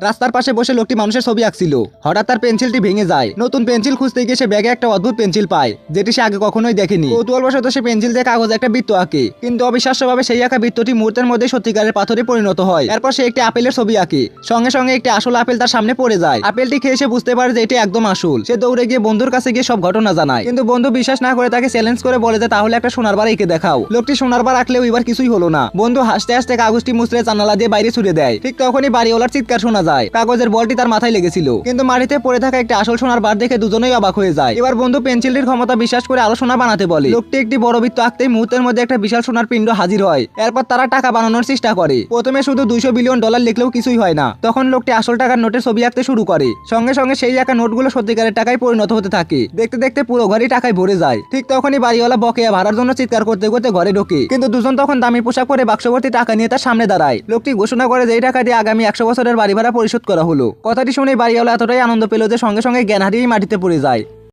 রাস্তার পাশে বসে লোকটি মানুষের ছবি আঁকছিল। হঠাৎ তার পেন্সিলটি ভেঙে যায়। নতুন পেন্সিল খুঁজতে গিয়ে সে ব্যাগে একটা অদ্ভুত পেন্সিল পায়, যেটি সে আগে কখনোই দেখেনি। কৌতূহলবশত সে পেন্সিল দিয়ে কাগজে একটা বৃত্ত আঁকে, কিন্তু অবিশ্বাস্যভাবে সেই আঁকা বৃত্তটি মুহূর্তের মধ্যে সত্যিকারের পাথরে পরিণত হয়। এরপর সে একটি আপেলের ছবি আঁকে, সঙ্গে সঙ্গে একটি আসল আপেল তার সামনে পড়ে যায়। আপেলটি খেয়ে সে বুঝতে পারে যে এটি একদম আসল। সে দৌড়ে গিয়ে বন্ধুর কাছে গিয়ে সব ঘটনা জানায়, কিন্তু বন্ধু বিশ্বাস না করে তাকে চ্যালেঞ্জ করে বলে যে তাহলে একটা সোনার বার এঁকে দেখাও। লোকটি সোনার বার আঁকলেও এবার কিছুই হলো না। বন্ধু হাসতে হাসতে কাগজটি মুছড়ে জানালা দিয়ে বাইরে ছুড়ে দেয়। ঠিক তখনই বাড়িওয়ালার চিৎকার শোনা যায়। কাগজের বলটি তার মাথায় লেগেছিল, কিন্তু মাটিতে পড়ে থাকা একটি আসল সোনার বার দেখে দুজনেই অবাক হয়ে যায়। এবার বন্ধু পেন্সিলটির ক্ষমতা বিশ্বাস করে আরো সোনা বানাতে বলে। লোকটি একটি বড় বৃত্ত আঁকতেই মুহূর্তের মধ্যে একটা বিশাল সোনার পিণ্ড হাজির হয়। এরপর তারা টাকা বানানোর চেষ্টা করে। প্রথমে শুধু $200 বিলিয়ন লিখলেও কিছুই হয় না। তখন লোকটি আসল টাকার নোটের ছবি আঁকতে শুরু করে। সঙ্গে সঙ্গে সেই আঁকা নোটগুলো সত্যিকারের টাকায় পরিণত হতে থাকে। দেখতে দেখতে পুরো ঘরই টাকায় ভরে যায়। ঠিক তখনই বাড়িওয়ালা বকেয়া ভাড়ার জন্য চিৎকার করতে করতে ঘরে ঢোকে, কিন্তু দুজন তখন দামি পোশাক পরে বাক্সভর্তি টাকা নিয়ে তার সামনে দাঁড়ায়। লোকটি ঘোষণা করে যে এই টাকা দিয়ে আগামী 100 বছরের বাড়ি ভাড়া পরিশোধ করা হলো। কথাটি শুনে বাড়িওয়ালা এতটাই আনন্দ পেল যে সঙ্গে সঙ্গে জ্ঞান হারিয়ে মাটিতে পড়ে যায়।